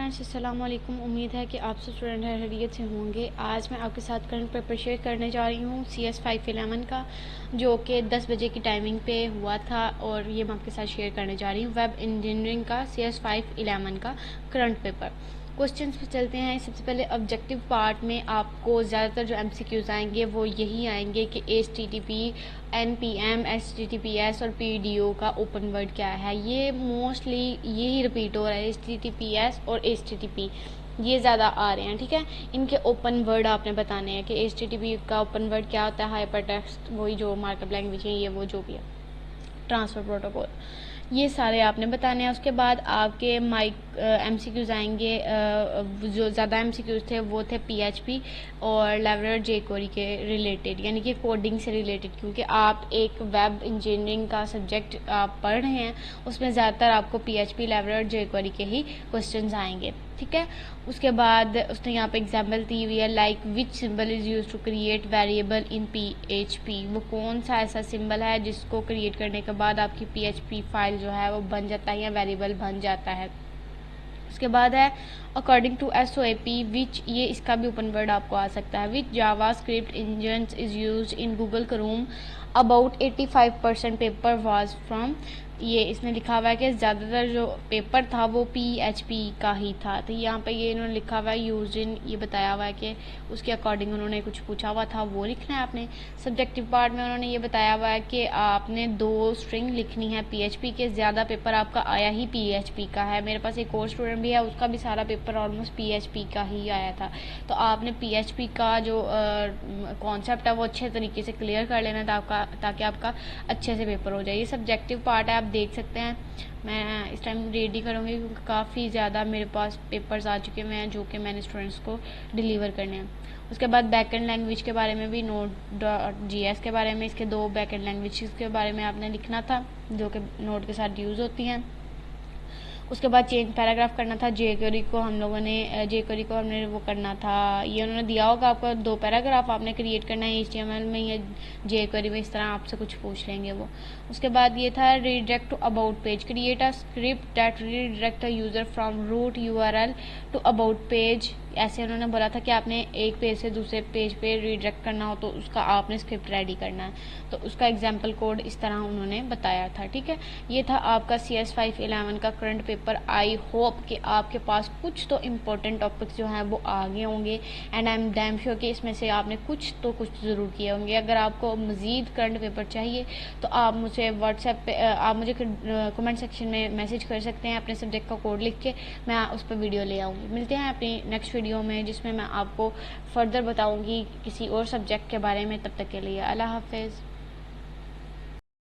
Friends, अस्सलाम वालेकुम। उम्मीद है कि आप सब स्टूडेंट खैरियत से होंगे। आज मैं आपके साथ करंट पेपर शेयर करने जा रही हूँ CS 511 का, जो कि 10 बजे की टाइमिंग पे हुआ था और ये मैं आपके साथ शेयर करने जा रही हूँ। वेब इंजीनियरिंग का CS 511 का करंट पेपर। क्वेश्चंस पे चलते हैं। सबसे पहले ऑब्जेक्टिव पार्ट में आपको ज़्यादातर जो MCQs आएंगे वो यही आएंगे कि HTTP, NPM, HTTPS और PDO का ओपन वर्ड क्या है। ये मोस्टली यही रिपीट हो रहा है, HTTPS और HTTP ये ज़्यादा आ रहे हैं। ठीक है, इनके ओपन वर्ड आपने बताने हैं कि HTTP का ओपन वर्ड क्या होता है। हाइपर टेक्स्ट, वही जो मार्कअप लैंग्वेज है, ये वो जो भी है, ट्रांसफ़र प्रोटोकॉल, ये सारे आपने बताने हैं। उसके बाद आपके MCQs आएंगे। जो ज़्यादा MCQs थे वो थे PHP और लाइब्रेरी jQuery के रिलेटेड, यानी कि कोडिंग से रिलेटेड, क्योंकि आप एक वेब इंजीनियरिंग का सब्जेक्ट आप पढ़ रहे हैं, उसमें ज़्यादातर आपको PHP, लाइब्रेरी jQuery के ही क्वेश्चंस आएंगे। ठीक है, उसके बाद उसने यहाँ पे एग्जाम्पल दी हुई है, like which symbol is use to create variable in PHP। वो कौन सा ऐसा सिंबल है जिसको क्रिएट करने के बाद आपकी PHP फाइल जो है वो बन जाता है या वेरिएबल बन जाता है। उसके बाद है अकॉर्डिंग टू SOAP विच, ये इसका भी ओपन वर्ड आपको आ सकता है। Which JavaScript engine is use in Google Chrome about 85% paper was from. ये इसने लिखा हुआ है कि ज़्यादातर जो पेपर था वो PHP का ही था। तो यहाँ पे ये इन्होंने लिखा हुआ है यूज इन, ये बताया हुआ है कि उसके अकॉर्डिंग उन्होंने कुछ पूछा हुआ था, वो लिखना है आपने। सब्जेक्टिव पार्ट में उन्होंने ये बताया हुआ है कि आपने 2 स्ट्रिंग लिखनी है PHP के। ज़्यादा पेपर आपका आया ही PHP का है। मेरे पास एक और स्टूडेंट भी है, उसका भी सारा पेपर ऑलमोस्ट PHP का ही आया था। तो आपने PHP का जो कॉन्सेप्ट है वो अच्छे तरीके से क्लियर कर लेना ताकि आपका अच्छे से पेपर हो जाए। ये सब्जेक्टिव पार्ट है, आप देख सकते हैं। मैं इस टाइम रेडी करूँगी क्योंकि काफ़ी ज़्यादा मेरे पास पेपर्स आ चुके हैं जो कि मैंने स्टूडेंट्स को डिलीवर करने हैं। उसके बाद बैकएंड लैंग्वेज के बारे में भी, Node.js के बारे में, इसके 2 बैकएंड लैंग्वेजेस के बारे में आपने लिखना था जो कि नोड के साथ यूज़ होती हैं। उसके बाद चेंज पैराग्राफ करना था। jQuery को हमने वो करना था, ये उन्होंने दिया होगा आपको 2 पैराग्राफ आपने क्रिएट करना है HTML में या jQuery में, इस तरह आपसे कुछ पूछ लेंगे वो। उसके बाद ये था redirect to about page, create a script that redirect a user from root URL to about page. ऐसे उन्होंने बोला था कि आपने एक पेज से दूसरे पेज पे रीडायरेक्ट करना हो तो उसका आपने स्क्रिप्ट रेडी करना है। तो उसका एग्जाम्पल कोड इस तरह उन्होंने बताया था। ठीक है, ये था आपका CS 511 का करंट पेपर। आई होप कि आपके पास कुछ तो इम्पोर्टेंट टॉपिक्स जो हैं वो आ गए होंगे, and I am damn sure कि इसमें से आपने कुछ ज़रूर किए होंगे। अगर आपको मज़ीद करंट पेपर चाहिए तो आप मुझे व्हाट्सएप पे आप मुझे कमेंट सेक्शन में मैसेज कर सकते हैं अपने सब्जेक्ट का कोड लिख के, मैं उस पर वीडियो ले आऊँगी। मिलते हैं अपनी नेक्स्ट वीडियो में जिसमें मैं आपको फर्दर बताऊँगी किसी और सब्जेक्ट के बारे में। तब तक के लिए अल्लाह हाफिज़।